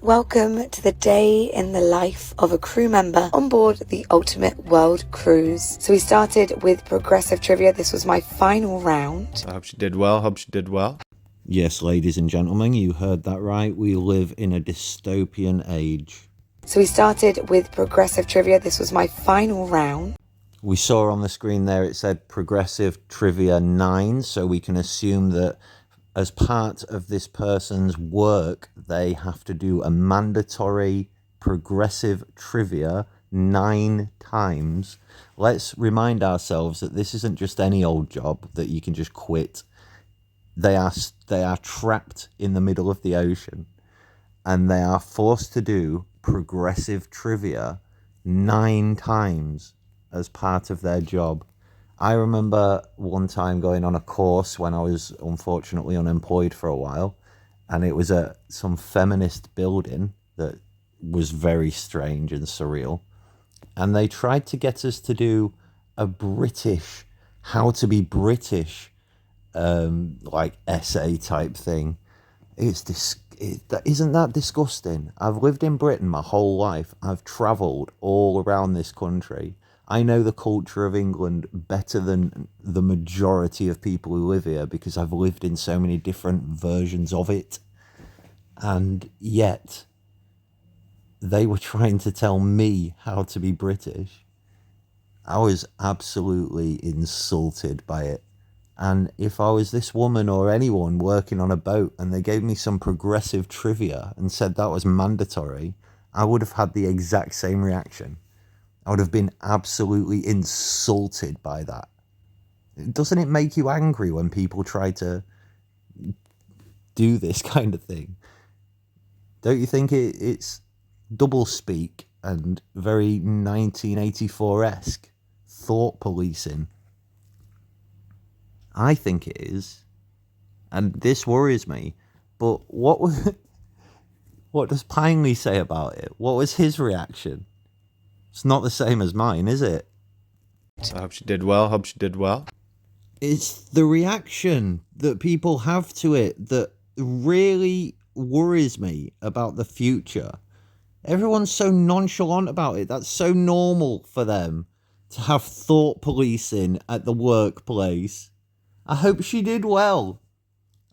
Welcome to the day in the life of a crew member on board the Ultimate World Cruise. So we started with progressive trivia. This was my final round. I hope she did well. Yes, ladies and gentlemen, you heard that right. We live in a dystopian age. So we started with progressive trivia. This was my final round. We saw on the screen there it said progressive trivia 9, so we can assume that as part of this person's work, they have to do a mandatory progressive trivia 9 times. Let's remind ourselves that this isn't just any old job that you can just quit. They are trapped in the middle of the ocean, and they are forced to do progressive trivia 9 times as part of their job. I remember one time going on a course when I was unfortunately unemployed for a while, and it was at some feminist building that was very strange and surreal. And they tried to get us to do a British, how to be British, like essay type thing. Isn't that disgusting? I've lived in Britain my whole life. I've travelled all around this country. I know the culture of England better than the majority of people who live here because I've lived in so many different versions of it. And yet, they were trying to tell me how to be British. I was absolutely insulted by it. And if I was this woman or anyone working on a boat and they gave me some progressive trivia and said that was mandatory, I would have had the exact same reaction. I would have been absolutely insulted by that. Doesn't it make you angry when people try to do this kind of thing? Don't you think it's double speak and very 1984-esque thought policing? I think it is, and this worries me. But what does Pineley say about it? What was his reaction? It's not the same as mine, is it? I hope she did well. It's the reaction that people have to it that really worries me about the future. Everyone's so nonchalant about it. That's so normal for them to have thought policing at the workplace. I hope she did well.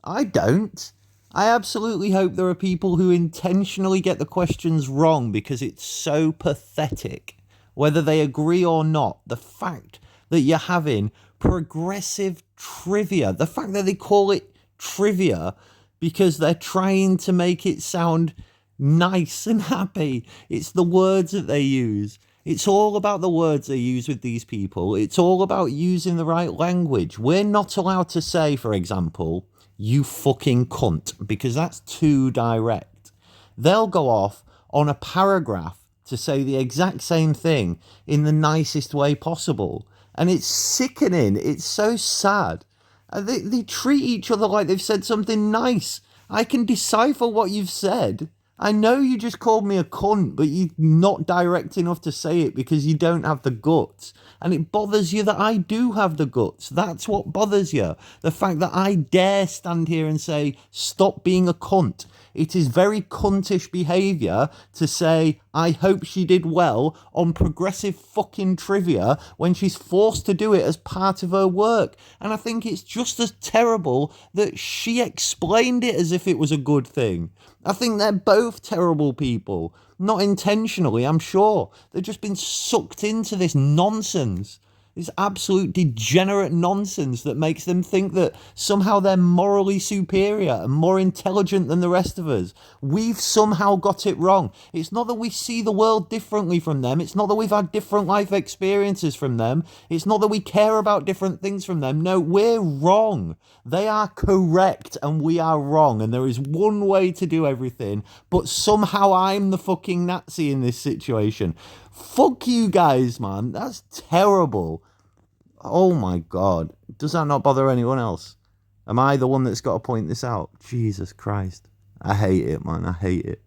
I don't. I absolutely hope there are people who intentionally get the questions wrong because it's so pathetic. Whether they agree or not, the fact that you're having progressive trivia, the fact that they call it trivia because they're trying to make it sound nice and happy. It's the words that they use. It's all about the words they use with these people. It's all about using the right language. We're not allowed to say, for example, you fucking cunt, because that's too direct. They'll go off on a paragraph to say the exact same thing in the nicest way possible. And it's sickening. It's so sad. They treat each other like they've said something nice. I can decipher what you've said. I know you just called me a cunt, but you're not direct enough to say it because you don't have the guts. And it bothers you that I do have the guts. That's what bothers you. The fact that I dare stand here and say, stop being a cunt. It is very cuntish behaviour to say, I hope she did well on progressive fucking trivia when she's forced to do it as part of her work. And I think it's just as terrible that she explained it as if it was a good thing. I think they're both terrible people. Not intentionally, I'm sure. They've just been sucked into this nonsense. This absolute degenerate nonsense that makes them think that somehow they're morally superior and more intelligent than the rest of us. We've somehow got it wrong. It's not that we see the world differently from them. It's not that we've had different life experiences from them. It's not that we care about different things from them. No, we're wrong. They are correct and we are wrong. And there is one way to do everything. But somehow I'm the fucking Nazi in this situation. Fuck you guys, man. That's terrible. Oh my God. Does that not bother anyone else? Am I the one that's got to point this out? Jesus Christ. I hate it, man. I hate it.